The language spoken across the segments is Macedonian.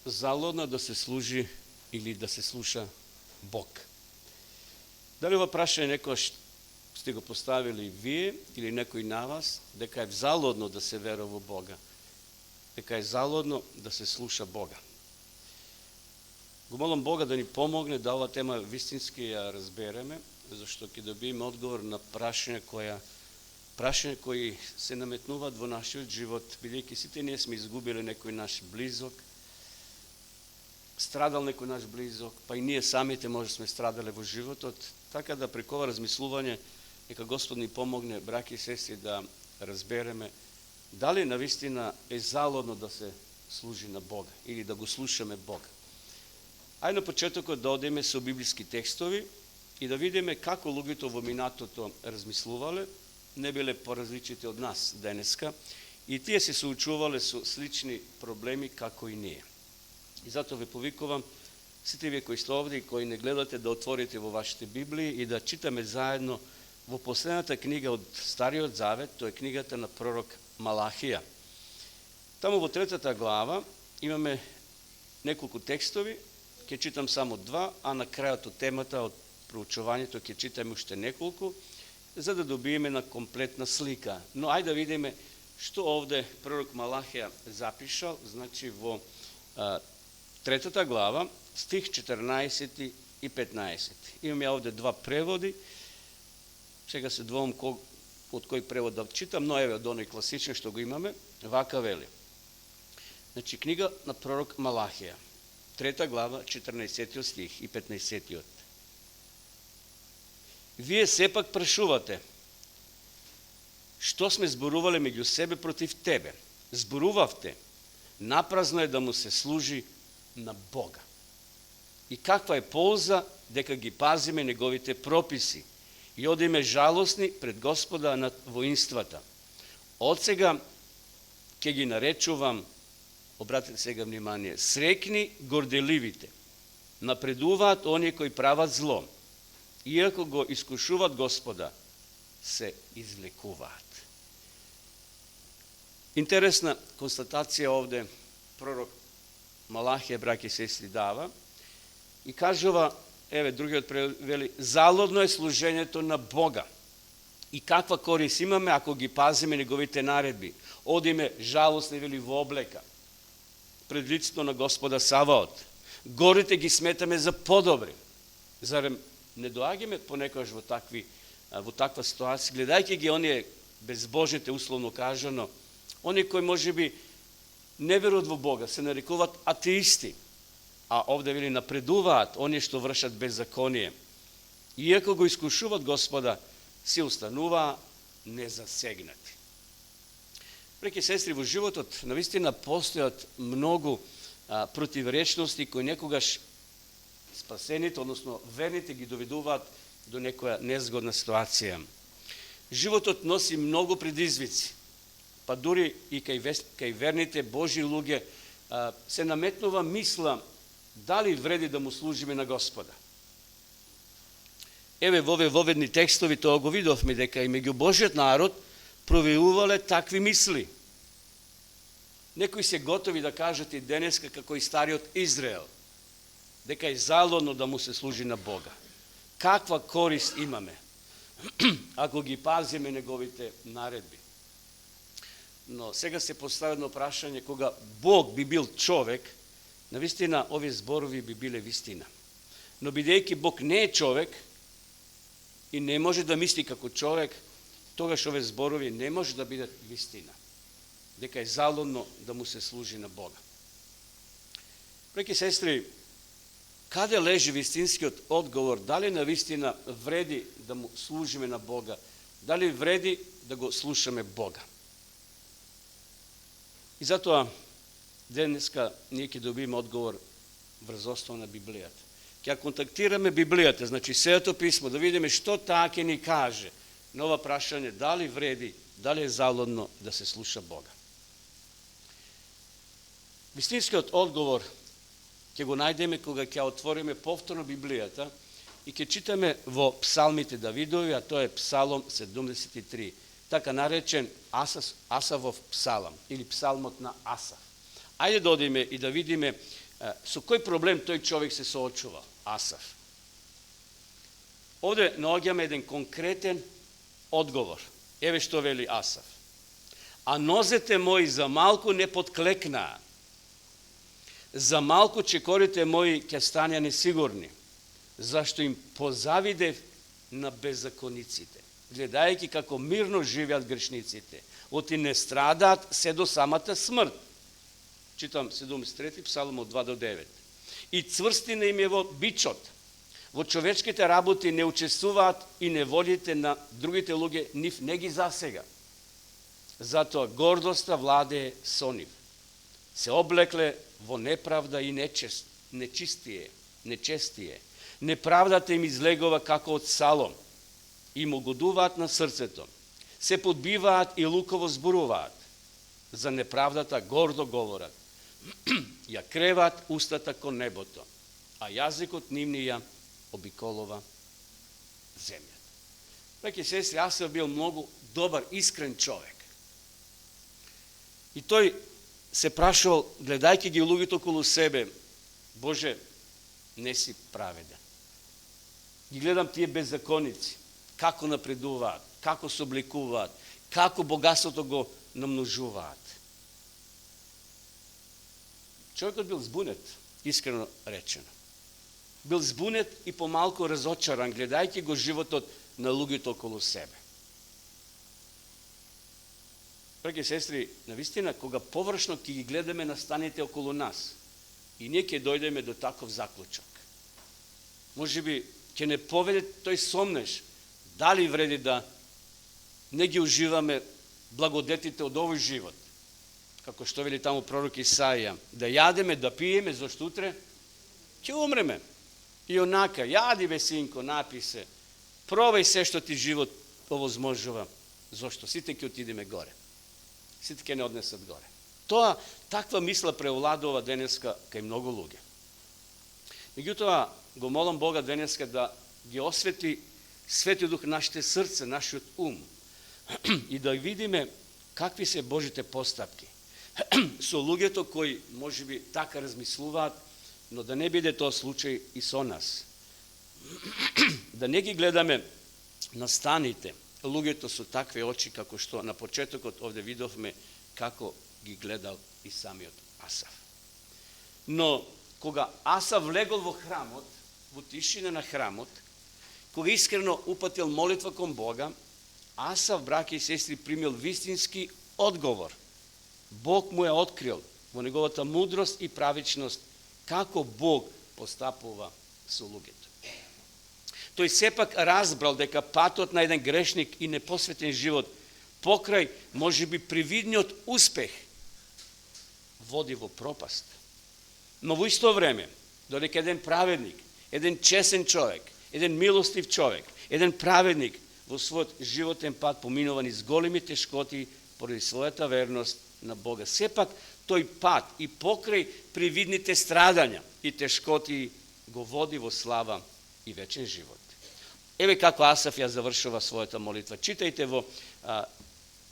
залудно да се служи или да се слуша Бог? Дали ова прашање некојаш сте го поставили вие или некој на вас, дека е залудно да се верува во Бога, дека е залудно да се слуша Бога? Го молам Бога да ни помогне да ова тема вистински ја разбереме, зашто ќе добиеме одговор на прашања кои се наметнуваат во нашиот живот, бидејќи сите ние сме изгубили некој наш близок, страдал некој наш близок, па и ние самите може сме страдале во животот, така да преку ова размислување нека Господ ни помогне, браќи и сестри, да разбереме дали навистина е залудно да се служи на Бога или да го слушаме Бога. Ајде на почетокот да одиме со библиски текстови и да видиме како луѓето во минатото размислувале, не биле поразличити од нас денеска, и тие се соочувале со слични проблеми како и ние. И затоа ве повикувам, сите вие кои сте овде и кои не гледате, да отворите во вашите Библии и да читаме заедно во последната книга од Стариот Завет, тоа е книгата на пророк Малахија. Таму во 3 глава имаме неколку текстови, ќе читам само 2, а на крајот од темата од проучувањето ќе читаме уште неколку, за да добиеме на комплетна слика. Но ајде да видиме што овде пророк Малахија запишал, значи во 3 глава, стих 14 и 15. Имаме овде 2 преводи. Сега се двоум од кој превод да читам, но еве од оној класичен што го имаме, вака вели. Значи книга на пророк Малахија, 3 глава, 14 стих и 15. Вие сепак прашувате, што сме зборувале меѓу себе против тебе? Зборувавте, напразно е да му се служи на Бога. И каква е полза дека ги пазиме неговите прописи и одиме жалосни пред Господа над воинствата. Од сега ќе ги наречувам, обратете сега внимание, срекни горделивите, напредуваат оние кои прават зло, иако го искушуваат Господа, се извлекуваат. Интересна констатација овде пророк Малахија, браќи и сестри, дава и кажува, еве другиот вели, залудно е служењето на Бога. И каква корис имаме ако ги пазиме неговите наредби? Одиме жалосни, вели, во облека пред лицето на Господа Саваот. Горите ги сметаме за подобри. Зарем не доаѓаме понекогаш во таква ситуација, гледајќи ги оние безбожните, условно кажано, оние кои можеби не веруваат во Бога, се нарекуваат атеисти, а овде вели напредуваат оние што вршат беззаконие. Иако го искушуваат Господа, се останува незасегнати. Браќи и сестри, во животот навистина постојат многу противречности кои некогаш спасените, односно верните, ги доведуваат до некоја незгодна ситуација. Животот носи многу предизвици, па дури и кај верните Божи луѓе се наметнува мисла дали вреди да му служиме на Господа. Еве во овие воведни текстови тоа го видовме дека и меѓу Божиот народ провеувале такви мисли. Некои се готови да кажат и денеска како и стариот Израел, дека е залудно да му се служи на Бога. Каква корист имаме ако ги пазиме неговите наредби? Но сега се поставя едно прашање, кога Бог би бил човек, навистина овие зборови би биле вистина. Но бидејќи Бог не е човек и не може да мисли како човек, тогаш овие зборови не може да бидат вистина. Дека е залудно да му се служи на Бога. Браќи и сестри, каде лежи вистинскиот одговор? Дали навистина вреди да му служиме на Бога? Дали вреди да го слушаме Бога? И затоа денеска ние ќе добиеме одговор врз основа на Библијата. Ќе контактираме Библијата, значи Светото писмо, да видиме што таа ќе ни каже на ова прашање, дали вреди, дали е залудно да се слуша Бога. Вистинскиот одговор ќе го најдеме кога ќе отвориме повторно Библијата и ќе читаме во псалмите Давидови, а тоа е Псалом 73, така наречен Асавов псалам или псалмот на Асав. Ајде да одиме и да видиме Со кој проблем тој човек се соочува? Асав. Овде наоѓаме еден конкретен одговор. Еве што вели Асав. А нозете мои за малку не подклекнаа. За малку чекорите мои ќе станеа несигурни, зашто им позавидев на беззакониците, гледајќи како мирно живеат грешниците, оти не страдаат се до самата смрт. Читам 73 псалм од 2 до 9. И цврстина им е во бичот. Во човечките работи не учествуваат и неволите на другите луѓе нив не ги засега. Затоа гордоста владее со нив. Се облекле во неправда и нечистие. Неправдата им излегува како од салом. Им угодуваат на срцето. Се подбиваат и луково зборуваат. За неправдата гордо говорат. Ја креваат устата кон небото, а јазикот нивниот обиколува земјата. Браќи и сестри, Асав бил многу добар, искрен човек. И тој се прашувал, гледајќи ги луѓето околу себе, Боже, не си праведен. Ги гледам тие беззаконици, како напредуваат, како се обликуваат, како богатството го намножуваат. Човекот бил збунет, искрено речено. Бил збунет и помалку разочаран, гледајќи го животот на луѓето околу себе. Браќи и сестри, навистина, кога површно ќе ги гледаме на станите околу нас, и ние ќе дојдеме до таков заклучок. Може би ќе не поведе тој сомнеш, дали вреди да не ги уживаме благодетите од овој живот, како што вели таму пророк Исаија, да јадеме, да пиеме, зашто утре ќе умреме. И онака, јади бе синко, напи се, пробај се што ти живот овозможува, зашто сите ќе отидеме горе. Сите ќе не однесат горе. Тоа, таква мисла преовладува денеска кај многу луѓе. Меѓутоа, го молам Бога денеска да ги освети Свети Дух нашите срце, нашиот ум, и да видиме какви се Божите постапки со луѓето кои можеби така размислуваат, но да не биде тоа случај и со нас. Да не ги гледаме на станите луѓето со такви очи како што на почетокот овде видовме како ги гледал и самиот Асав. Но кога Асав влегол во храмот, во тишина на храмот, кога искрено упатил молитва кон Бога, Асав, браќи и сестри, примил вистински одговор. Бог му е открил во неговата мудрост и правичност како Бог постапува со луѓето. Тој сепак разбрал дека патот на еден грешник и непосветен живот покрај можеби привидниот успех води во пропаст. Но во исто време, додека еден праведник, еден чесен човек, еден милостив човек, еден праведник во својот животен пат поминува низ големи тешкоти поради својата верност на Бога. Сепак тој пат и покрај привидните страдања и тешкоти го води во слава и вечен живот. Еве како Асав ја завршува својата молитва. Читајте во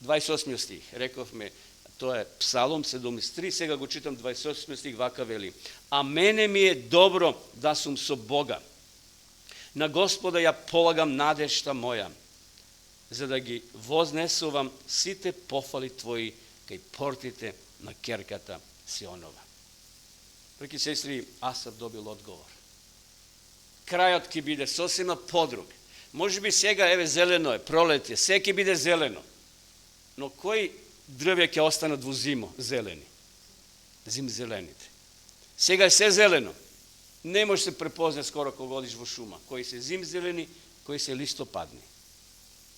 28 стих. Рековме, тоа е Псалом 73, сега го читам 28 стих, вака вели: А мене ми е добро да сум со Бога. На Господа ја полагам надежта моја, за да ги вознесувам сите пофали Твои кај портите на керката Сионова. Браќи и сестри, Асав добил одговор. Крајот ќе биде сосема подруг. Може би сега, еве, зелено е, пролетје, се ќе биде зелено. Но кои дрвја ќе останат во зимо зелени? Зимзелените. Сега е се зелено. Не може се препозне скоро кога одиш во шума. Кои се зимзелени, кои се листопадни.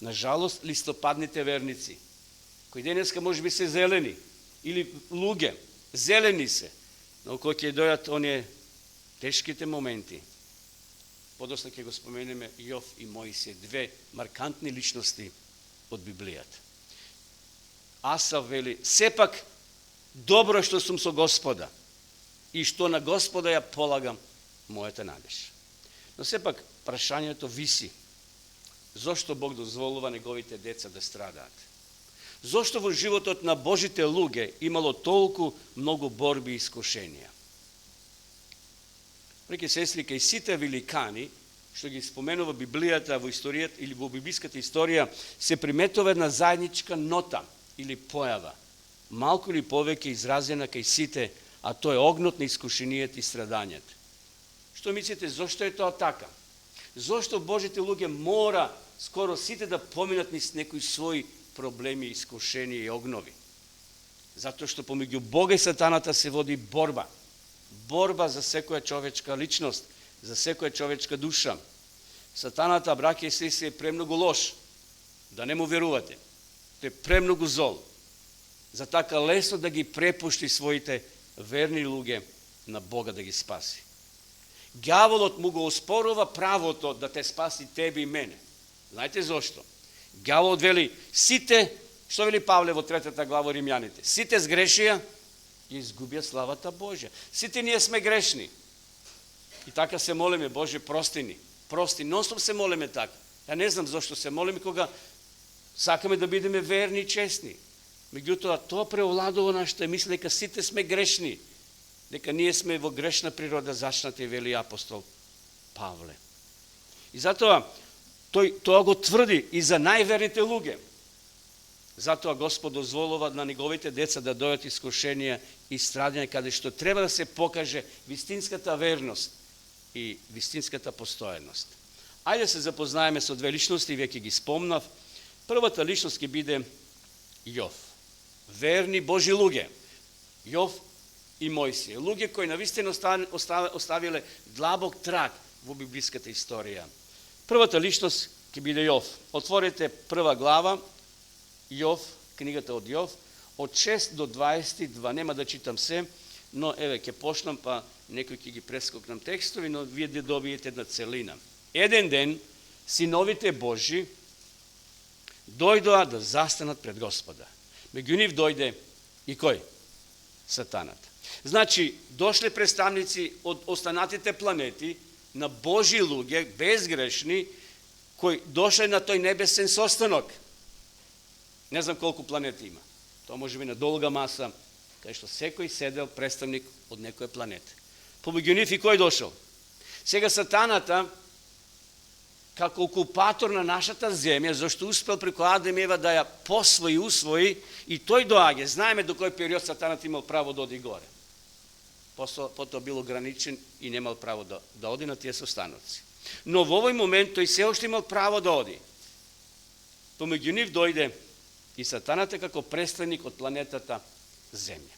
Нажалост, листопадните верници, кои денеска може би се зелени, или луѓе, зелени се, но кои ќе дојат оние тешките моменти, подоцна ќе го споменеме Јов и Мојсија, две маркантни личности од Библијата. Асав вели: сепак добро што сум со Господа и што на Господа ја полагам мојата надеж. Но сепак прашањето виси: зошто Бог дозволува неговите деца да страдаат? Зошто во животот на Божите луѓе имало толку многу борби и искушенија? Браќи и сестри, кај сите великани, што ги споменува Библијата во историјата или во библиската историја, се приметува една заедничка нота или појава, малку или повеќе изразена кај сите, а тоа е огнот на искушенијата и страдањата. Што мислите, зошто е тоа така? Зошто Божите луѓе мора скоро сите да поминат низ некои своји проблеми, искушенија и огнови? Затоа што помеѓу Бога и сатаната се води борба. Борба за секоја човечка личност, за секоја човечка душа. Сатаната, браќа и сестри, е премногу лош. Да не му верувате. Тој е премногу зол. За така лесно да ги препушти своите верни луѓе на Бога да ги спаси. Ѓаволот му го оспорува правото да те спаси тебе и мене. Знаете зошто? Ѓаволот вели, сите, што вели Павле во 3 глава Римјаните, сите сгрешија и изгубија славата Божја. Сите ние сме грешни. И така се молиме, Боже, прости ни. Прости, нонстоп се молиме така. Ја не знам зошто се молиме кога сакаме да бидеме верни и честни. Меѓутоа, тоа преовладува нашата мисла дека сите сме грешни. Дека ние сме во грешна природа зачнати, вели апостол Павле. И затоа, тоа го тврди и за најверните луѓе. Затоа Господ дозволува на неговите деца да дојдат искушенија и страдања, каде што треба да се покаже вистинската верност и вистинската постојаност. Ајде да се запознаеме со две личности, веќе ги спомнав. Првата личност ќе биде Јов. Верни Божи луѓе. Јов и Мојсија. Луѓе кои навистина оставиле длабок траг во библиската историја. Првата личност ќе биде Јов. Отворете 1 глава, Јов, книгата од Јов, од 6 до 22, нема да читам се, но еве ќе почнам, па некои ќе ги прескокнам текстови, но вие да добиете една целина. Еден ден синовите Божи дојдоа да застанат пред Господа. Меѓу нив дојде и кој? Сатаната. Значи, дошле представници од останатите планети на Божи луѓе, безгрешни, кои дошле на тој небесен состанок. Не знам колку планети има. Тоа може би на долга маса, кај што секој седел представник од некоја планета. Помеѓу нив и кој дошол? Сега сатаната, како окупатор на нашата земја, зашто успел преку Адам и Ева да ја посвои, усвои, и тој доаѓа. Знаеме до кој период сатаната имал право да оди горе. Потоа бил ограничен и немал право да оди на тие состаноци. Но во овој момент тој се уште имал право да оди. Помеѓу нив дојде и сатаната како представник од планетата Земја.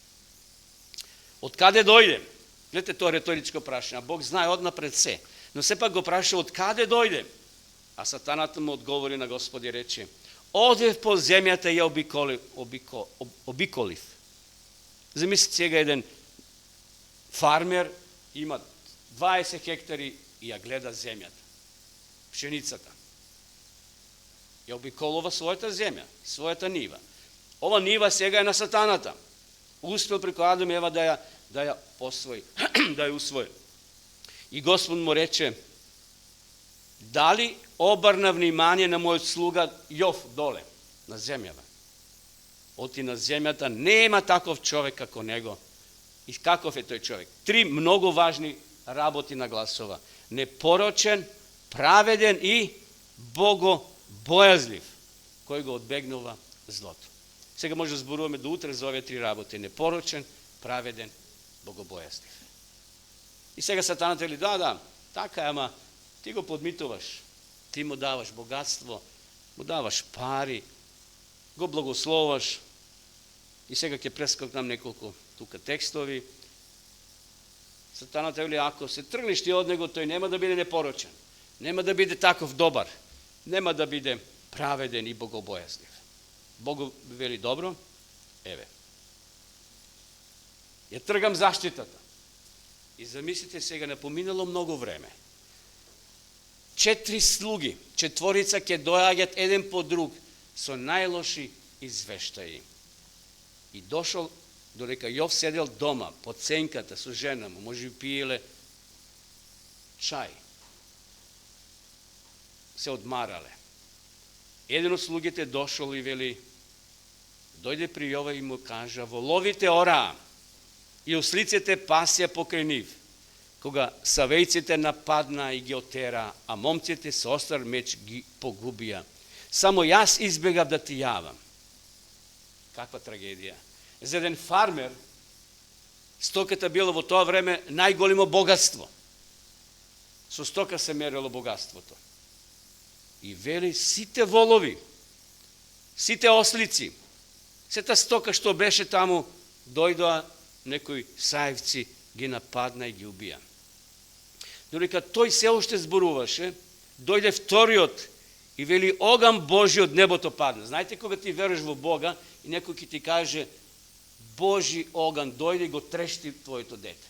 Од каде дојде? Гледате, тоа реторичко прашање, а Бог знае однапред се. Но сепак го праша од каде дојде? А сатаната му одговори на Господ и рече: одев по земјата и ја обиколив. Замислите сега еден фармер има 20 хектари и ја гледа земјата, пшеницата. Ја обиколува својата земја, својата нива. Ова нива сега е на сатаната. Успел преку Адам и Ева да ја посвои, да ја усвои. И Господ му рече: дали обрна внимание на мојот слуга Јов доле, на земјава? Оти на земјата нема таков човек како него. И каков е тој човек? 3 многу важни работи нагласува: непорочен, праведен и богобојазлив, кој го одбегнува злото. Сега може да зборуваме до утре за овие 3 работи: непорочен, праведен, богобојазлив. И сега сатаната вели: да, така е, ама ти го подмитуваш. Ти му даваш богатство, му даваш пари, го благословаш. И сега ќе прескокнам неколку тука текстови. Сатаната вели: ако се тргнеш ти од него, тој нема да биде непорочен, нема да биде таков добар, нема да биде праведен и богобојазлив. Бог вели: добро, еве, ја тргам заштитата. И замислите сега, не поминало многу време. 4 слуги, 4 ќе доаѓат еден по друг со најлоши извештаи. И дошол, додека Јов седел дома, под сенката со жена му, може би пиеле чај. Се одмарале. Еден од слугите дошол и вели, дојде при Јова и му кажа: воловите ораа и ослиците пасија покрај нив. кога савејците нападна и ги отера, а момците со остар меч ги погубија. Само јас избегав да ти јавам. Каква трагедија. За еден фармер, стоката било во тоа време најголемо богатство. Со стока се мерело богатството. И вели, сите волови, сите ослици, сета стока што беше таму, дојдоа некои саевци, ги нападна и ги убија. Додека тој се уште зборуваше, дојде вториот и вели, оган Божи од небото падна. Знаете, кога ти веруваш во Бога и некој ќе ти каже, Божи оган дојде и го трешти твоето дете.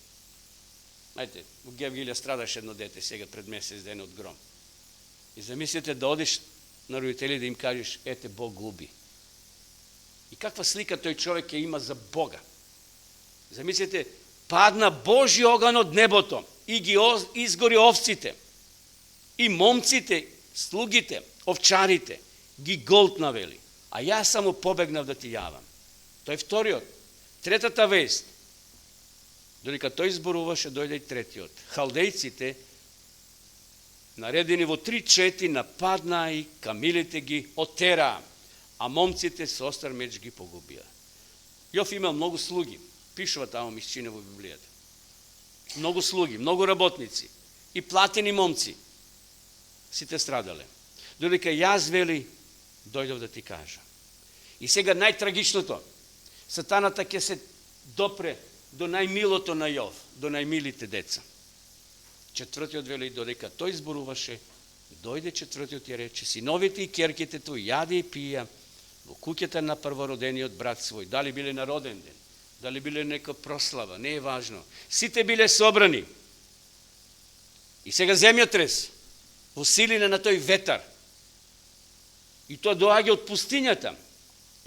Знаете, во Гевгилија страдаше едно дете сега пред месец ден од гром. И замислите да одиш на родители да им кажеш, ете, Бог губи. И каква слика тој човек ќе има за Бога. Замислите, падна Божи оган од небото и ги изгори овците. И момците, слугите, овчарите, ги голтна, вели. А јас само побегнав да ти јавам. Тој вториот. Третата вест. Додека тој зборуваше, дојде и третиот. Халдејците, наредени во 3-4, нападнаа и камилите ги отераа, а момците со остар меч ги погубија. Јов имал многу слуги. Пишува таму мисчина во Библијата. Многу слуги, многу работници и платени момци. Сите страдале. Додека јас, вели, дојдов да ти кажа. И сега најтрагичното. Сатаната ќе се допре до најмилото на Јов, до најмилите деца. Четвртиот вели, додека тој зборуваше, дојде четвртиот и рече, синовите и ќерките твои јаде и пија во куќата на првородениот брат свој, дали биле на роден ден, дали биле нека прослава, не е важно. Сите биле собрани. И сега земјотрес, во силина на тој ветар, и тоа доаѓа од пустињата,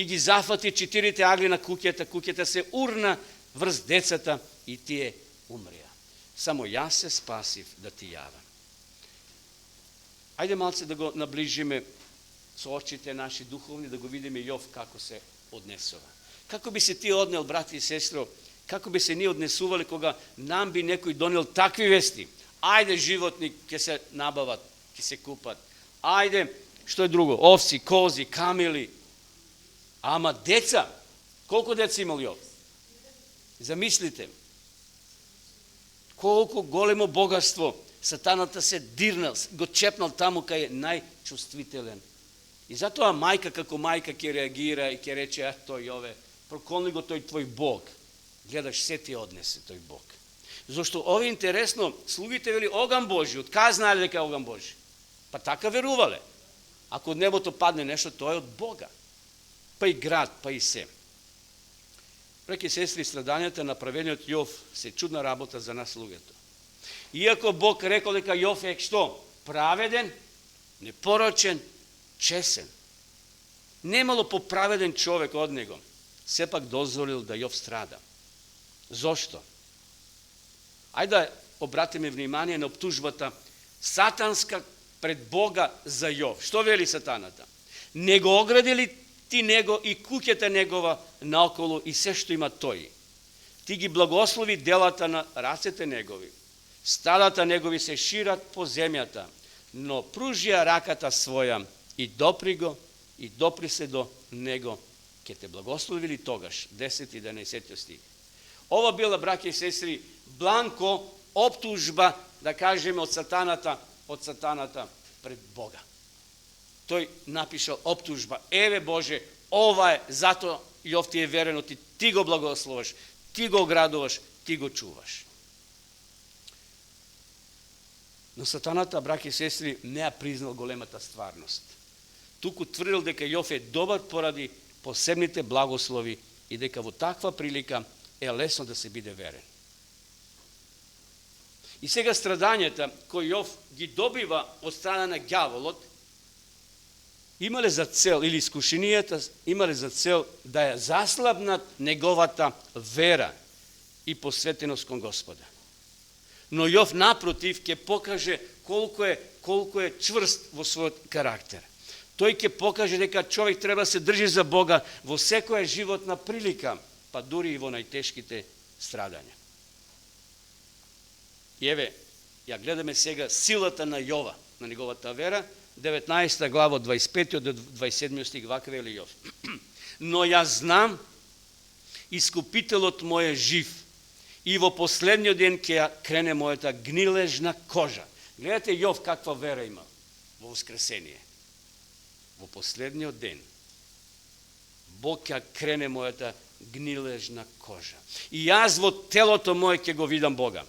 и ги зафати 4 агли на куќата, куќата се урна врз децата и тие умреа. Само јас се спасив да ти јавам. Ајде малце да го наближиме со очите наши духовни, да го видиме Јов како се однесува. Како би се ти однел, брати и сестро, како би се ние однесували кога нам би некој донел такви вести? Ајде животни ќе се набават, ќе се купат. Ајде, што е друго? Овци, кози, камили. Ама деца, колку деца имал Јов? Замислите. Колку големо богатство сатаната се дирнал, го чепнал таму кај е најчувствителен. И затоа мајка како мајка ќе реагира и ќе рече, тој Јове, проколни го тој твој Бог. Гледаш, се ти однесе тој Бог. Зошто ови интересно, слугите вели оган Божи, од кај знаеле дека е оган Божи? Па така верувале. Ако од небото падне нешто, тоа е од Бога. Па и град, па и се. Браќи и сестри, страдањата на праведниот Јов се чудна работа за нас луѓето. Иако Бог рекол дека Јов е што? Праведен, непорочен, чесен. Немало поправеден човек од него. Сепак дозволил да Јов страда. Зошто? Ајде да обратиме внимание на оптужбата сатанска пред Бога за Јов. Што вели сатаната? Не го огради ли ти него и куќата негова наоколу и се што има тој? Ти ги благослови делата на рацете негови. Стадата негови се шират по земјата, но пружија раката своја и допри го, и допри се до него, ке те благослови ли тогаш? 10 и 11 стих. Ова била, браќи и сестри, бланко оптужба, да кажеме, од сатаната пред Бога. Тој напишал оптужба, еве Боже, ова е, зато Јов ти е верено, ти го благословаш, ти го оградуваш, ти го чуваш. Но сатаната, браќи и сестри, не ја признал големата стварност. Туку тврдил дека Јов е добар поради посебните благослови и дека во таква прилика е лесно да се биде верен. И сега страдањата кои Јов ги добива од страна на ѓаволот имале за цел, или искушенијата имале за цел да ја заслабнат неговата вера и посветеност кон Господа. Но Јов напротив ќе покаже колку е чврст во својот карактер. Тој ќе покаже дека човек треба се држи за Бога во секоја животна прилика, па дури и во најтешките страдања. И еве, ја гледаме сега силата на Јова, на неговата вера, 19 глава од 25 до 27 стих, вака вели Јов. Но ја знам, Искупителот мој е жив, и во последниот ден ќе крене мојата гнилежна кожа. Гледате Јов каква вера има во воскресение. Во последниот ден Бог ќе крене мојата гнилежна кожа. И јас во телото моје ќе го видам Бога.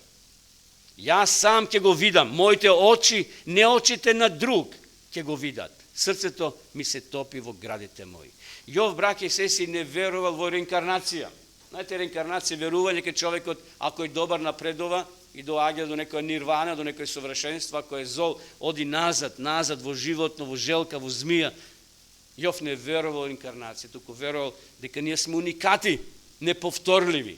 Јас сам ќе го видам. Моите очи, не очите на друг, ќе го видат. Срцето ми се топи во градите мои. Јов, браќи и сестри, не верувал во реинкарнација. Знаете, реинкарнација верување кај човекот, ако е добар, напредува и доаѓа до некоја нирвана, до некој совршенство, ако е зол, оди назад во животно, во желка, во змија. Јов не верувал во реинкарнација, туку верувал дека ние сме уникати, неповторливи.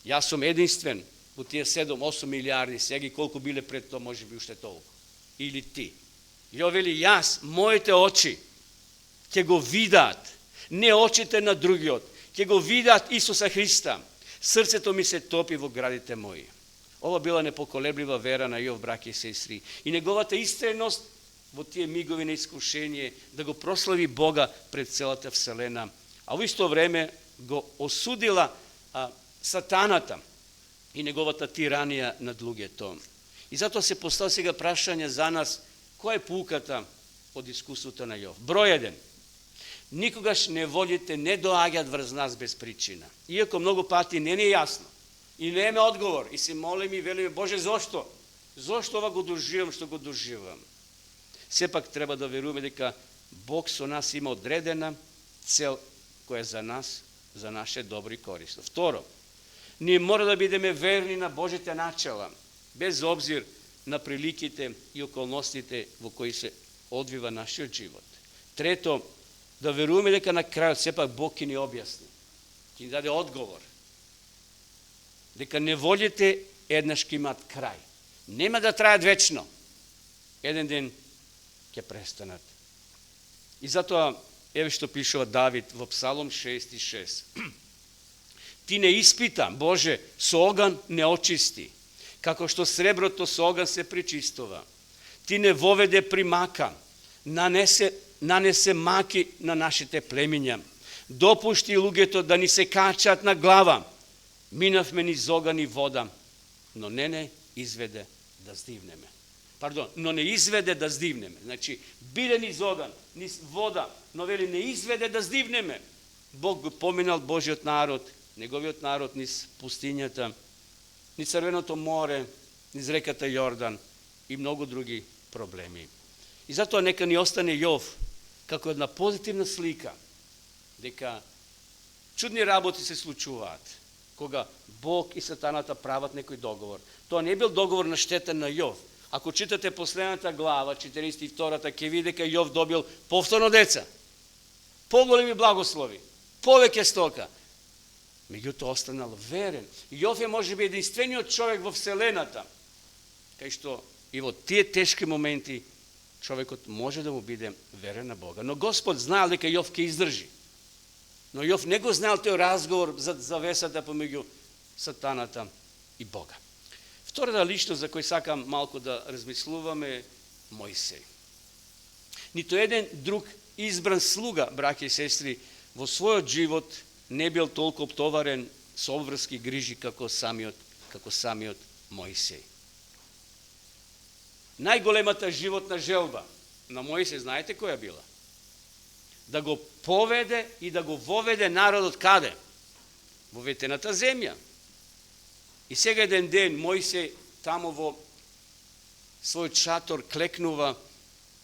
Јас сум единствен во тие 7-8 милиарди, сега и колку биле пред тоа, може би уште толку. Или ти. Јов вели, јас, моите очи ќе го видат, не очите на другиот, ќе го видат Исуса Христа. Срцето ми се топи во градите мои. Ова била непоколеблива вера на Јов, браќи и сестри. И неговата истреност во тие мигови на искушение да го прослави Бога пред целата вселена. А во исто време го осудила сатаната и неговата тиранија над луѓето. И затоа се постави сега прашање за нас, која е пулката од искуството на Јов? Број 1. Никогаш неволите не доаѓаат врз нас без причина. Иако многу пати не е јасно и немаме одговор и се молиме и велиме, Боже, зошто? Зошто ова го доживам што го доживам? Сепак треба да веруваме дека Бог со нас има одредена цел која е за нас, за наше добро и корисно. Второ, ние мора да бидеме верни на Божите начала, без обзир на приликите и околностите во кои се одвива нашиот живот. Трето, да веруваме дека на крајот сепак Бог ќе ни објасни, ќе ни даде одговор. Дека неволите еднаш ќе имаат крај. Нема да трајат вечно. Еден ден ќе престанат. И затоа, еве што пишува Давид во Псалом 6:6. Ти не испита, Боже, со оган не очисти, како што среброто со оган се причистува. Ти не воведе примака, нанесе маки на нашите племиња. Допушти луѓето да ни се качат на глава. Минавме низ оган и вода, но не изведе да здивнеме. Но не изведе да здивнеме. Значи, биде низ оган, низ вода, но вели не изведе да здивнеме. Бог го поминал Божиот народ, неговиот народ низ пустињата, низ Црвеното море, низ реката Јордан и многу други проблеми. И затоа нека ни остане Јов како една позитивна слика, дека чудни работи се случуваат, кога Бог и сатаната прават некој договор. Тоа не бил договор на штета на Јов. Ако читате последната глава, 42-та, ќе видите дека Јов добил повторно деца, поголеми благослови, повеќе стока. Меѓутоа останал верен. Јов е можеби единствениот човек во вселената, кај што и во тие тешки моменти човекот може да му биде верен на Бога. Но Господ знаел дека Јов ќе издржи. Но Јов не го знаел тој разговор за завесата помеѓу сатаната и Бога. Втората личност за кој сакам малку да размислуваме е Мојсей. Нито еден друг избран слуга, браќи и сестри, во својот живот не бил толку оптоварен со обврски грижи како самиот Мојсей. Најголемата животна желба на Мојсей, знаете која била? Да го поведе и да го воведе народот каде? Во ветената земја. И сега еден ден Мојсей таму во својот шатор клекнува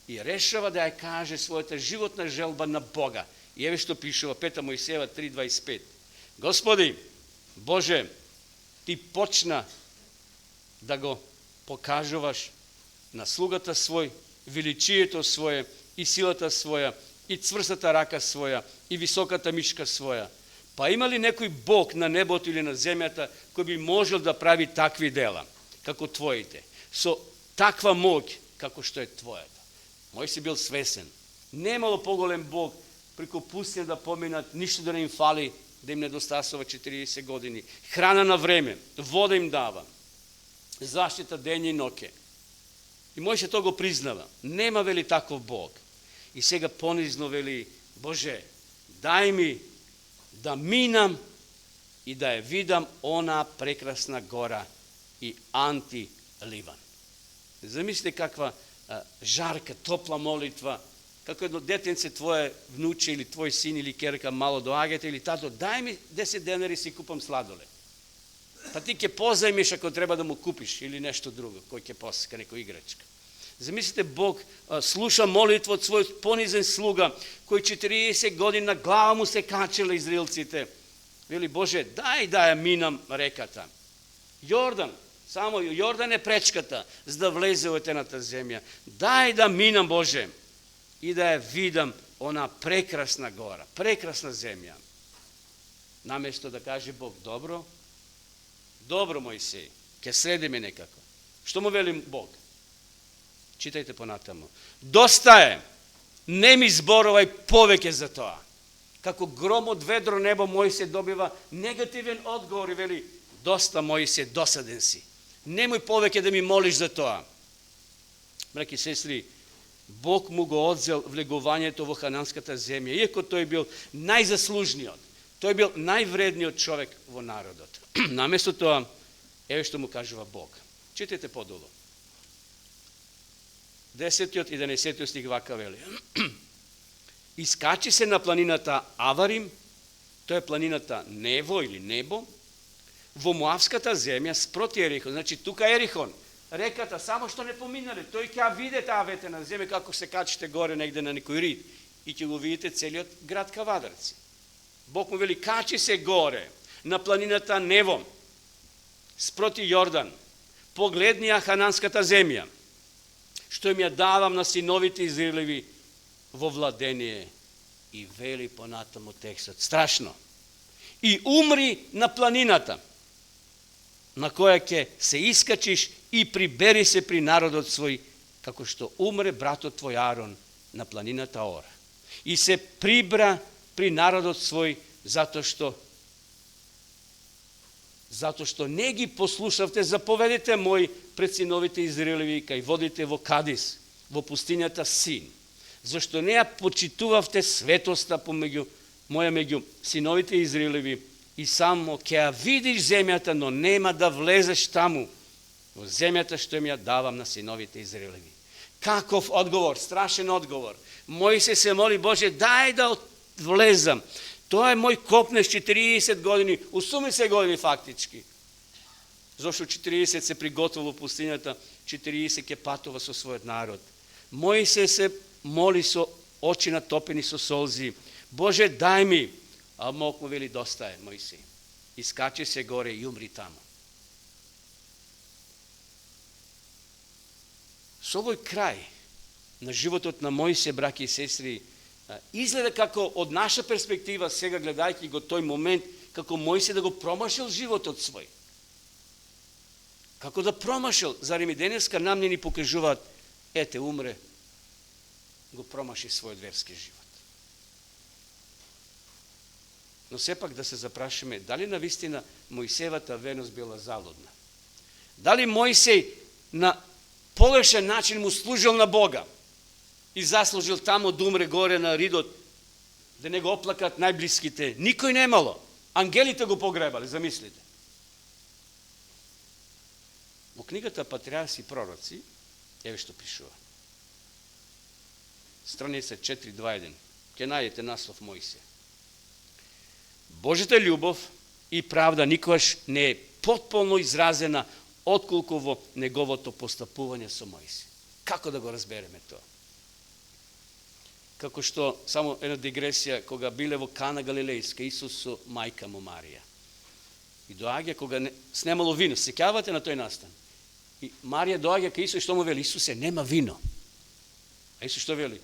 и решава да ја каже својата животна желба на Бога. И еве што пишува 5 Мојсеева 3:25. Господи, Боже, ти почна да го покажуваш на слугата свој величието свое и силата своја и цврстата рака своја и високата мишка своја. Па има ли некој Бог на небото или на земјата кој би можел да прави такви дела како твоите, со таква моќ како што е твојата? Мојсей бил свесен. Немало поголем Бог преку пустина да поминат, ништо да не им фали, да им недостасува 40 години. Храна на време, вода им дава. zaštita denje i noke. I Mojsije to go priznava. Nema, veli, takov Bog. I сега ponizno veli, Bože, daj mi da minam i da je vidam ona prekrasna gora i Anti-Livan. Zamislite kakva žarka, topla molitva, kako jedno detence tvoje vnuče ili tvoj sin ili kerka malo doagate ili tato, daj mi 10 denari si kupam sladole. Pa ti ke pozajmiš ako treba da mu kupiš ili nešto drugo, koji ke poska, neko igračka. Zamislite, Bog sluša molitvu od svoj ponizen sluga, koji 40 godina glava mu se kačela Izraelcite. Veli, Bože, daj da ja minam rekata. Jordan, samo Jordan je prečkata, zda vleze u eternata zemlja. Daj da minam, Bože, i da je vidam ona prekrasna gora, prekrasna zemlja. Namjesto da kaže Bog, dobro Mojsije, ke sredi me nekako. Što mu veli Bog? Čitajte ponatamo. Dosta je, nemi zborovaj poveke za to. Kako grom od vedro nebo Mojsije dobiva negativen odgovor i veli, dosta Mojsije, dosaden si. Nemoj poveke da mi moliš za to. Braći i sestri, Bog mu go odzel vlegovanjeto vo Hananskata zemlja, iako to je bil najzaslužniji od. To je bil najvredniji od čovek vo narodot. Namjesto to, evo što mu kaževa Bog. Čitajte podolo. 10. od 11. stih vaka veli. Iskači se na planinata Avarim, to je planinata Nevo ili nebo, vo Moavskata zemlja sproti Erihon, znači tuka Erihon, rekata, samo što ne pominjali, to i kada vidite ta vetena zemlja, kako se kačite gore negde na nekoj rid, i će go vidite celiot grad Kavadarci. Bog mu veli, kači se gore, na planinata Nevo, sproti Jordan, poglednija Hananskata zemlja, što im ja davam na sinoviti Izraelovi vo vladenije, i veli ponatamo tekstot. Strašno. I umri na planinata, na koja ke se iskačiš i priberi se pri narodot svoj, kako što umre brato tvoj Aron na planinata Ora. I se pribra pri narodot svoj, zato što negi poslušavte, zapovedite moj pred sinovite Izraelovi, kaj vodite vo Kadis, vo pustinjata Sin. Zašto ne počituvavte svetosta moja među sinovite Izraelovi i samo kea vidiš zemljata, no nema da vlezeš tamu, vo zemljata što im ja davam na sinovite Izraelovi. Kakov odgovor, strašen odgovor. Mojsije se moli, Bože, daj da vlezam. To je moj kopneš 40 godini, u 80 godini faktički. Zašto 40 se prigotovalo u pustinjata, 40 ke patova so svoj narod. Mojsije se moli so oči natopeni so solzi. Bože, daj mi. A Bog mu veli, dosta je, Mojsije. Iskači se gore i umri tamo. S ovoj kraj na životot na Mojsije, braki i sestri, izgleda kako od naša perspektiva, сега gledajki go toj moment, kako Mojsije da go promašil životot svoj. Kako da promašil, zar mi deneska nam ni pokažuvat, ete umre, go promaši svoj verski život. No sepak da se zaprašime, da li navistina Mojsijevata venost bila zaludna? Da li Mojsij na pogrešan način mu služil na Boga i zaslužil tamo da umre gore na ridot, da ne ga oplakat najbliskite? Nikoj nemalo. Angelite go pogrebali, zamislite. U knjigata Patrijarsi i proroci, evo što pišuva. Stranica 4.2.1. Ke najdete naslov Mojsija. Božja ljubov i pravda nikoš ne je potpuno izrazena otkolkovo njegovото postupanje sa Mojsijem. Kako da go razbereme to? Kako što, samo jedna digresija, koga bile vo Kana Galilejska, Isusu majka mu Marija. I doagja koga snemalo vino. Sekjavate na toj nastan? I Marija doagja ka Isu i što mu veli? Isuse, nema vino. A Isus što veli?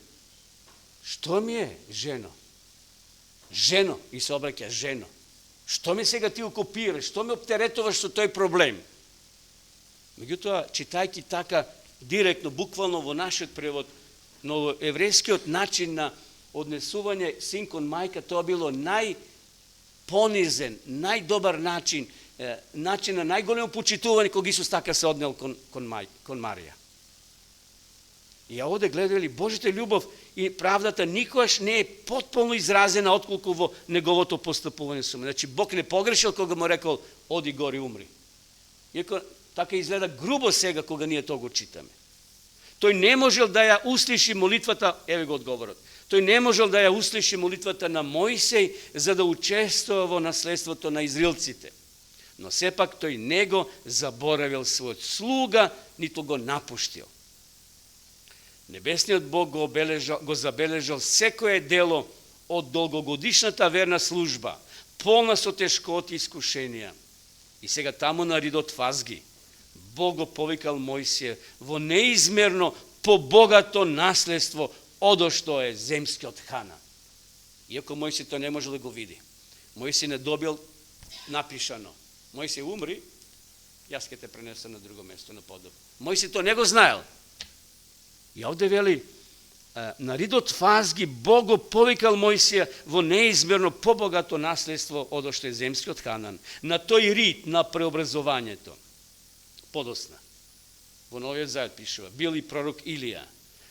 Što mi je, ženo? Ženo, i se obraća, ženo. Što mi сега ti okupiraš? Što me opteretovaš sa toj problem? Međutim, čitajki taka direktno, bukvalno vo našet prevod, novoevrejskiot način na odnesuvanje sin kon majka, to je bilo najponizen, najdobar način начин на најголемо почитување кога Исус така се однел кон Марија. И ја овде гледали Божјата љубов и правдата никогаш не е потполно изразена отколку во неговото постапување со мене. Значи Бог не погрешил кога му рекол оди гори умри. Иако така изгледа грубо сега кога ние тоа го читаме. Тој не можел да ја услиши молитвата, еве го одговорот. Тој не можел да ја услиши молитвата на Мојсей за да учествува во наследството на израелците. Но сепак тој не го заборавил својот слуга, ниту го напуштил. Небесниот Бог го забележал секое дело од долгогодишната верна служба, полна со тешкоти и искушенија. И сега таму на ридот Фазги, Бог го повикал Мојсија во неизмерно побогато наследство одошто е земскиот хана. Иако Мојсија тоа не може да го види. Мојсија не добил напишано. Мојсија умри, јас ќе те пренесам на друго место, на подоб. Мојсија тоа не го знаел. И овде вели, на ридот Фазги Бог го повикал Мојсија во неизмерно побогато наследство одошто е земскиот ханан. На тој рид на преобразувањето. Подосна. Во Новиот Завет пишува, бил и пророк Илија,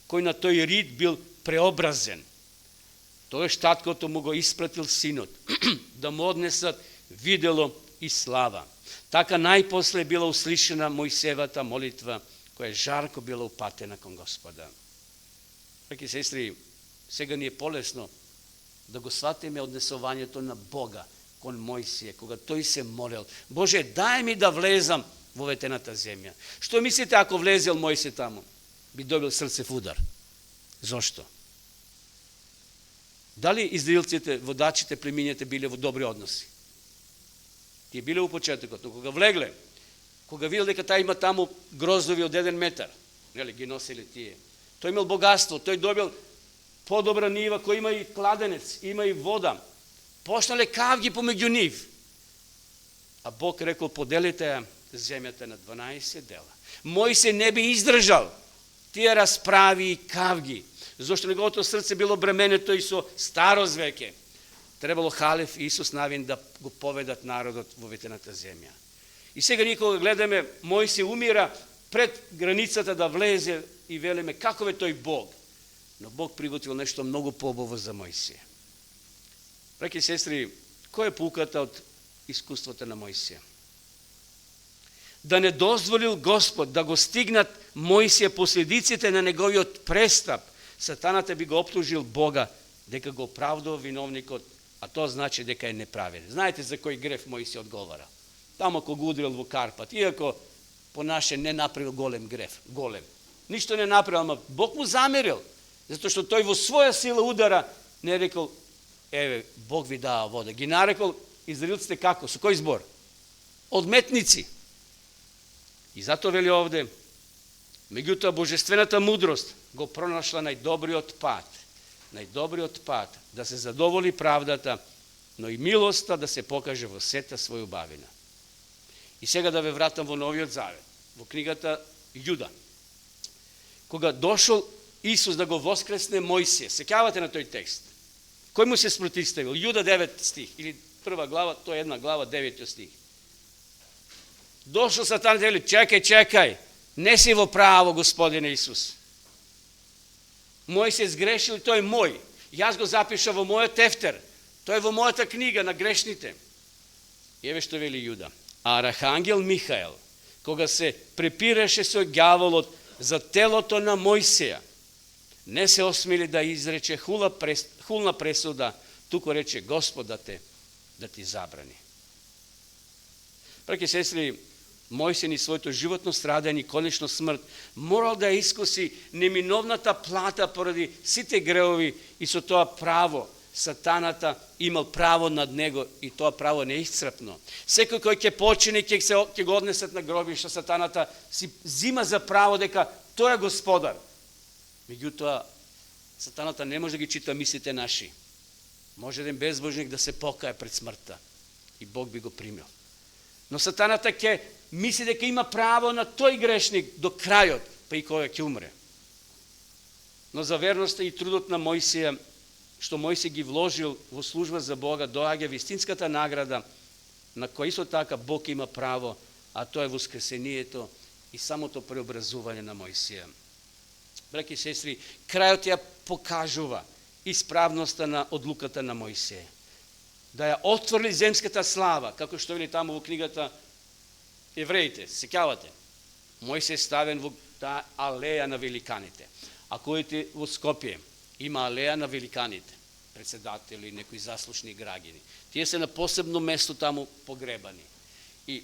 кој на тој рид бил преобразен. Тој таткото му го испратил синот, да му однесат видело и слава. Така најпосле била услишена Мојсевата молитва, која жарко била упатена кон Господа. Браќи и сестри, сега ни е полесно да го сватиме однесувањето на Бога кон Мојсија, кога тој се молел, Боже, дај ми да влезам во ветената земја. Што мислите ако влезел Мојсија таму? Би добил срцев удар. Зошто? Дали израелците, водачите, племињата биле во добри односи? Тие биле у почетокот, но кога влегле, кога видел дека тај има таму гроздови од 1 метар, нели ги носили тие. Тој имал богатство, тој добил подобра нива, кој има и кладенец, има и вода. Почнале кавги помеѓу нив. А Бог рекол поделите земјата на 12 дела. Мојсија не би издржал тие расправи и кавги, зашто неговото срце било бременето и со старост веќе. Требало халев Исус Навин да го поведат народот во ветената земја. И сега ние кога гледаме, Мојсија умира пред границата да влезе и велиме каков е тој Бог. Но Бог приготвил нешто многу поубаво за Мојсија. Браќи и сестри, која е пуката од искуството на Мојсија? Да не дозволил Господ да го стигнат Мојсија последиците на неговиот престап, сатаната би го оптужил Бога дека го оправдува виновникот, а тоа значи дека е неправеден. Знаете за кој греф Мојсија одговара? Тамо ако го удрил во Карпат, иако по наше не направил голем греф, голем. Ништо не направил, ама Бог му замерил, затоа што тој во своја сила удара, не рекол, еве, Бог ви дава вода. Ги нарекол израелците како? Со кој збор? Одметници. И затоа вели овде, меѓутоа божествената мудрост го пронашла најдобриот пат да се задоволи правдата, но и милоста да се покаже во сета своја убавина. И сега да ве вратам во Новиот Завет, во книгата Јуда. Кога дошол Исус да го воскресне Мојсија, сеќавате на тој текст? Кој му се спротивставил? Јуда 9 стих, или 1 глава, тоа е 1 глава, 9 стих. Дошол Сатан и вели, чекај, не си во право, Господине Исус. Мојсија сгрешил, тој е мој. Јас го запишав во мојот тефтер. Тој е во мојата книга на грешните. И еве што вели Јуда. А архангел Михаел, кога се препираше со ѓаволот за телото на Мојсија, не се осмели да изрече хулна пресуда, туку рече Господ да ти забрани. Браќи и сестри, Мојсија ни своето животно страдање и конечно смрт морал да искуси неминовната плата поради сите греови и со тоа право сатаната имал право над него и тоа право не е исцрпно. Секој кој ќе почини, ќе го однесат на гробишта, сатаната си зима за право дека тој е господар. Меѓутоа, сатаната не може да ги чита мислите наши. Може еден безбожник да се покае пред смртта и Бог би го примил. Но сатаната ќе мисли дека има право на тој грешник до крајот, па и кога ќе умре. Но за верноста и трудот на Мојсија, што Мојсија ги вложил во служба за Бога, доаѓа вистинската награда на кој исто така Бог има право, а тоа е воскресението и самото преобразување на Мојсија. Браќи и сестри, крајот ја покажува исправноста на одлуката на Мојсија. Да ја отврли земската слава, како што вели таму во книгата Евреите, сеќавате. Мојсија ставен во таа алеја на великаните. Ако одите во Скопје, има алеја на великаните, председатели, некои заслушни граѓани. Тие се на посебно место таму погребани. И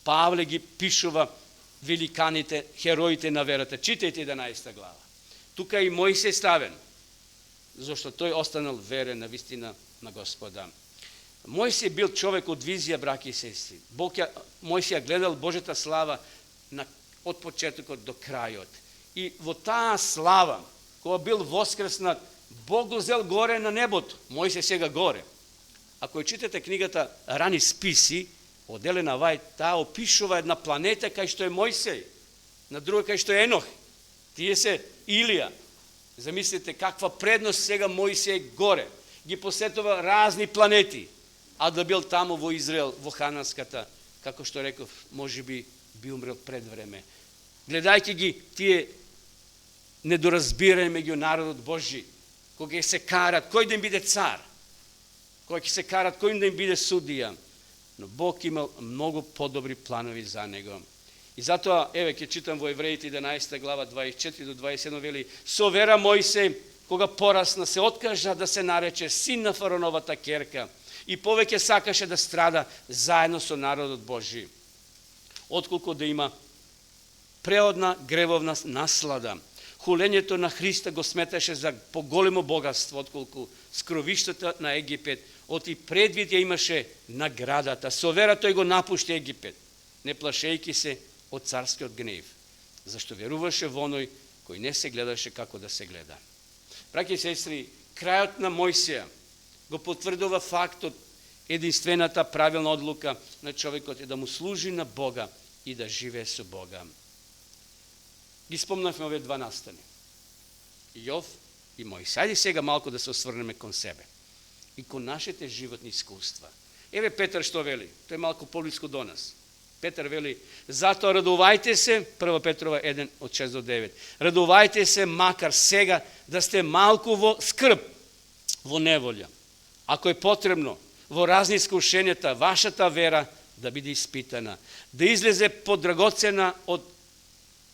Павле ги пишува великаните, хероите на верата. Читајте 11 глава. Тука и Мојсија ставен, зашто тој останал верен на вистина на Господа. Мојсија бил човек од визија, браќи и сестри. Мојсија гледал Божјата слава од почетокот до крајот. И во таа слава, кога бил воскреснат, Бог го зел горе на небото. Мојсија сега горе. Ако ја читате книгата Рани списи, од Елена Вајт, таа опишува една планета кај што е Мојсија, на друга кај што е Енох. Тие се Илија. Замислите каква предност сега Мојсија горе. Ги посетува разни планети, а да бил таму во Израел, во Хананската, како што реков, можеби би умрел пред време. Гледајќи ги тие недоразбирање меѓу народот Божи, кога ќе се карат кој да им биде цар, кога ќе се карат кој да им биде судија, но Бог имал многу подобри планови за него. И затоа, еве, ќе читам во Евреите 11 глава 24 до 27 вели: со вера Мојсей, кога порасна, се откажа да се нарече син на фараоновата ќерка и повеќе сакаше да страда заедно со народот Божи, отколку да има преодна гревовна наслада. Хулењето на Христа го сметаше за поголемо богатство, отколку скровиштата на Египет. Оти предвид ја имаше наградата. Со вера тој го напушти Египет, не плашејќи се од царскиот гнев, зашто веруваше во оној кој не се гледаше како да се гледа. Браќи и сестри, крајот на Мојсија го потврдува фактот, единствената правилна одлука на човекот е да му служи на Бога и да живее со Бога. Ги спомнавме овие два настани. Јов и Мојсија. Ајде сега малку да се осврнеме кон себе и кон нашите животни искуства. Еве Петар што вели, тој е малку поблиску до нас. Петар вели: затоа радувајте се, 1 Петрова 1 од 6 до 9. Радувајте се макар сега да сте малку во скрб, во неволја. Ако е потребно, во разни искушенијата, вашата вера да биде испитана, да излезе подрагоцена од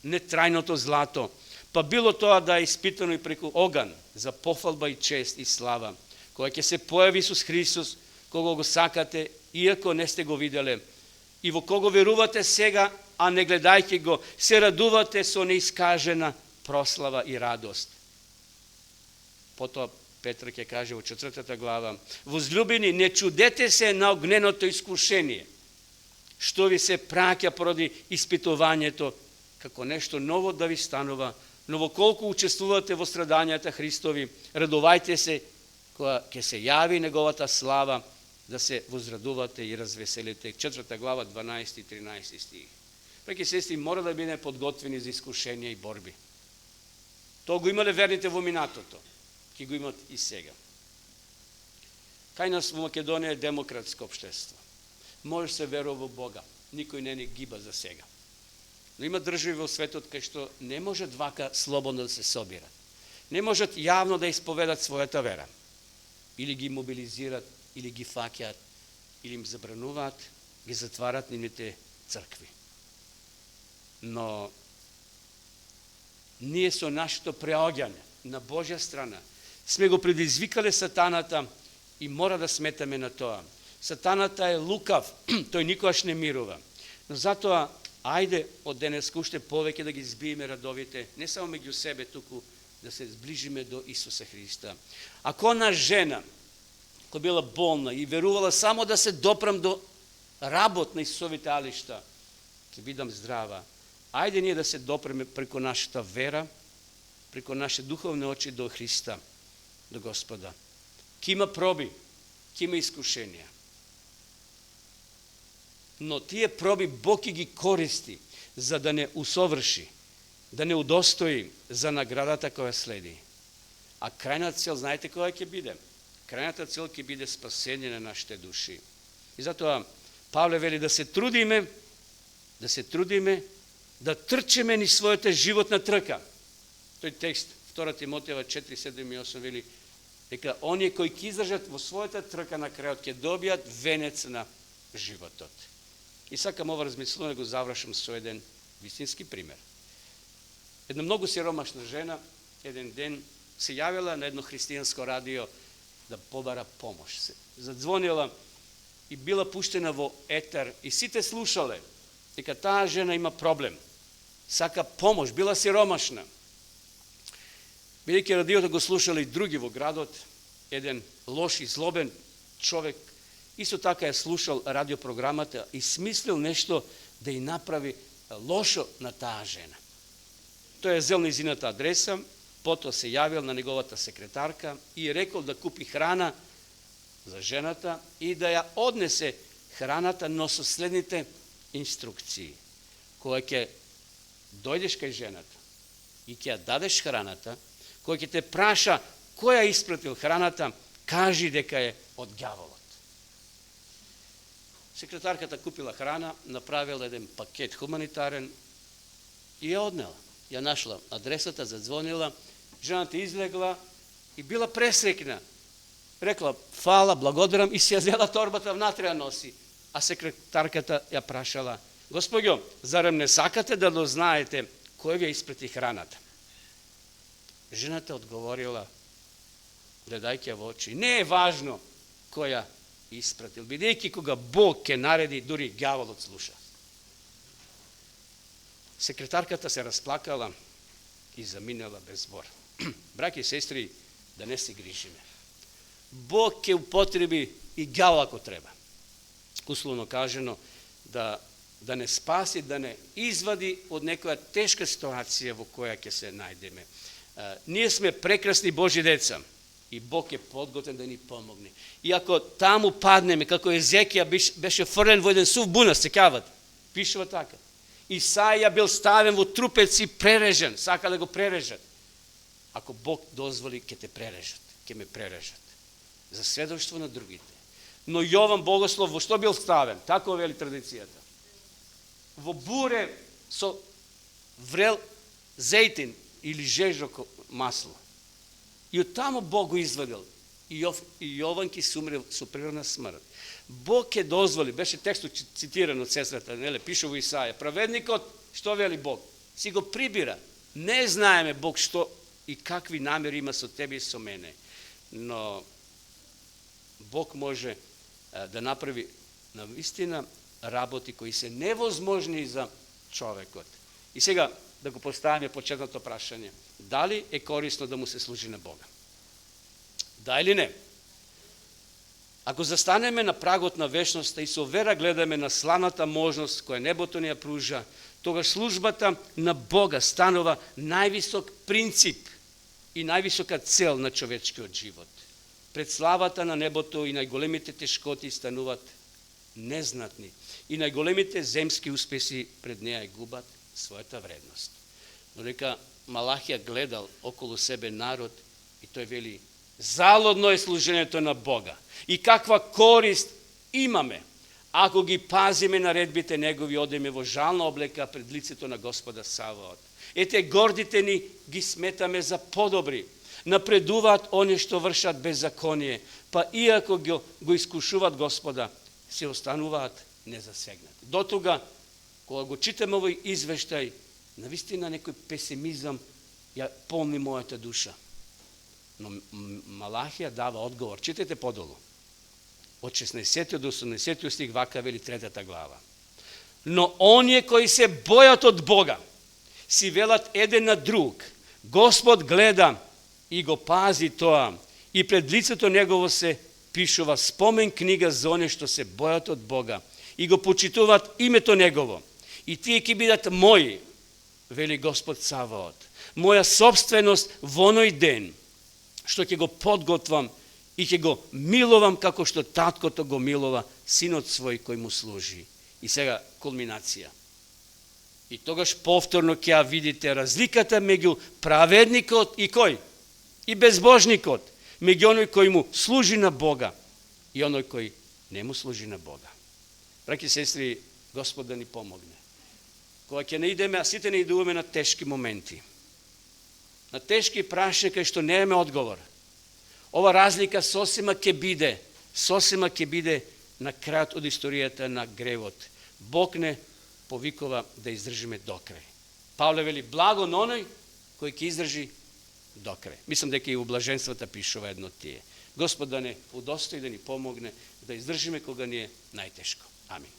нетрајното злато, па било тоа да е испитано и преку оган, за пофалба и чест и слава, која ќе се појави Исус Христос, кого го сакате, иако не сте го виделе, и во кого верувате сега, а не гледајќи го, се радувате со неискажена прослава и радост. Потоа Петар ќе каже во 4 глава: возлюбени, не чудете се на огненото искушение, што ви се праќа поради испитувањето, како нешто ново да ви станува, но во колку учествувате во страдањата Христови, радувајте се кога ќе се јави неговата слава, да се возрадувате и развеселите. 4 глава, 12 и 13 стих. Браќи и сестри, мора да бидеме подготвени за искушенија и борби. Тоа го имале верните во минатото, ќе го имат и сега. Кај нас во Македонија е демократско општество. Може се верува во Бога, никој не гиба за сега. Но има држави во светот кај што не можат вака слободно да се собират. Не можат јавно да исповедат својата вера. Или ги мобилизират, или ги фаќаат, или им забрануваат, ги затварат нивните цркви. Но ние со нашето преоѓање на Божја страна сме го предизвикале сатаната и мора да сметаме на тоа. Сатаната е лукав, тој никогаш не мирува. Но затоа, ајде од денеска уште повеќе да ги збиеме радовите, не само меѓу себе, туку да се зближиме до Исуса Христа. Ако она жена, која била болна и верувала само да се допрам до работ на Исусовите алишта, ќе бидам здрава. Ајде ние да се допреме преку нашата вера, преку нашите духовни очи до Христа, до Господа. Ке има проби, ке има искушенија. Но тие проби Бог ги користи за да не усоврши, да не удостои за наградата која следи. А крајната цел, знаете која ќе биде? Крајната цел ќе биде спасение на нашите души. И затоа Павле вели да се трудиме, да трчеме ни својата животна трка. Тој текст, 2 Тимотеева 4, 7 и 8 вели, дека оние кои ќе издржат во својата трка на крајот ќе добијат венец на животот. И сакам ова размислување го завршам со еден вистински пример. Една многу сиромашна жена еден ден се јавила на едно христијанско радио да побара помош. Се задзвонила и била пуштена во етер и сите слушале дека таа жена има проблем. Сака помош, била сиромашна. Бидејќи радиото го слушале и други во градот, еден лош и злобен човек исто така ја слушал радиопрограмата и смислил нешто да ја направи лошо на таа жена. Тој ја зел нејзината адреса, потоа се јавил на неговата секретарка и рекол да купи храна за жената и да ја однесе храната, но со следните инструкции. Кога ќе дојдеш кај жената и ќе ја дадеш храната, кој ќе те праша кој ја испратил храната, кажи дека е од ѓаволот. Секретарката купила храна, направила еден пакет хуманитарен и ја однела. Ја нашла адресата, задзвонила, жената излегла и била пресрекна. Рекла, фала, благодарам и си ја зела торбата внатре ја носи. А секретарката ја прашала, Господјо, зарем не сакате да дознаете кој ви ја испрати храната? Жената одговорила, гледајќи ја во очи, не е важно кој ја испратил, бидејќи кога Бог ќе нареди, дури ѓаволот слуша. Секретарката се расплакала и заминела без збор. Браќи и сестри, да не се грижиме. Бог ќе употреби и ѓавол ако треба. Условно кажено, да не спаси, да не извади од некоја тешка ситуација во која ќе се најдеме. Ние сме прекрасни Божи деца и Бог е подготвен да ни помогне. И ако таму паднеме, како Езекија беше фрлен во еден сув бунар, се кават, пишува така. Исаија бил ставен во трупец и прережен, сака да го прережат. Ако Бог дозволи, ќе те прережат, ќе ме прережат. За сведоштво на другите. Но Јован Богослов во што бил ставен? Тако вели традицијата. Во буре со врел зејтин или жежок масло. И од таму Бог го извадил. И Јован ќе се умре со природна смрт. Бог ќе дозволи, беше текстот цитиран од сестрата, неле, пише во Исаја, праведникот, што вели Бог? Си го прибира. Не знаеме Бог што и какви намери има со тебе и со мене. Но Бог може да направи навистина работи кои се невозможни за човекот. И сега да го поставиме почетното прашање. Дали е корисно да му се служи на Бога? Да или не? Ако застанеме на прагот на вечноста и со вера гледаме на славната можност која небото ни ја пружа, тогаш службата на Бога станува највисок принцип и највисока цел на човечкиот живот. Пред славата на небото и најголемите тешкоти стануваат незнатни и најголемите земски успеси пред неа ја губат својата вредност. Но дека Малахија гледал околу себе народ и тој вели, залудно е служењето на Бога. И каква корист имаме, ако ги пазиме наредбите Негови, одеме во жална облека пред лицето на Господа Саваот. Ете, гордите ни ги сметаме за подобри. Напредуваат они што вршат беззаконие, па иако го искушуваат Господа, се остануваат незасегнати. До тога, кога го читаме овој извештај, навистина некој песимизам ја полни мојата душа. Но Малахија дава одговор. Читайте подолу. Од 16 до 18 стих вака вели 3 глава. Но оние кои се бојат од Бога, си велат еден на друг, Господ гледа и го пази тоа, и пред лицето Негово се пишува спомен книга за оние што се бојат од Бога и го почитуваат името Негово. И тие ќе бидат мои, вели Господ Саваот, моја собственост во оној ден, што ќе го подготвам и ќе го милувам како што таткото го милува синот свој кој му служи. И сега кулминација. И тогаш повторно ќе ја видите разликата меѓу праведникот и кој? И безбожникот, меѓу оној кој му служи на Бога и оној кој не му служи на Бога. Браки и сестри, Господ да ни помогне. Кога ќе не идеме, а сите не идуваме на тешки моменти. На тешки прашања кај што немаме одговор. Ова разлика сосема ќе биде на крајот од историјата на гревот. Бог не повикува да издржиме до крај. Павле вели, благо на оној кој ќе издржи до крај. Мислам дека и у блаженствата пишува едно тие. Господ да не удостои да ни помогне да издржиме кога ни е најтешко. Амин.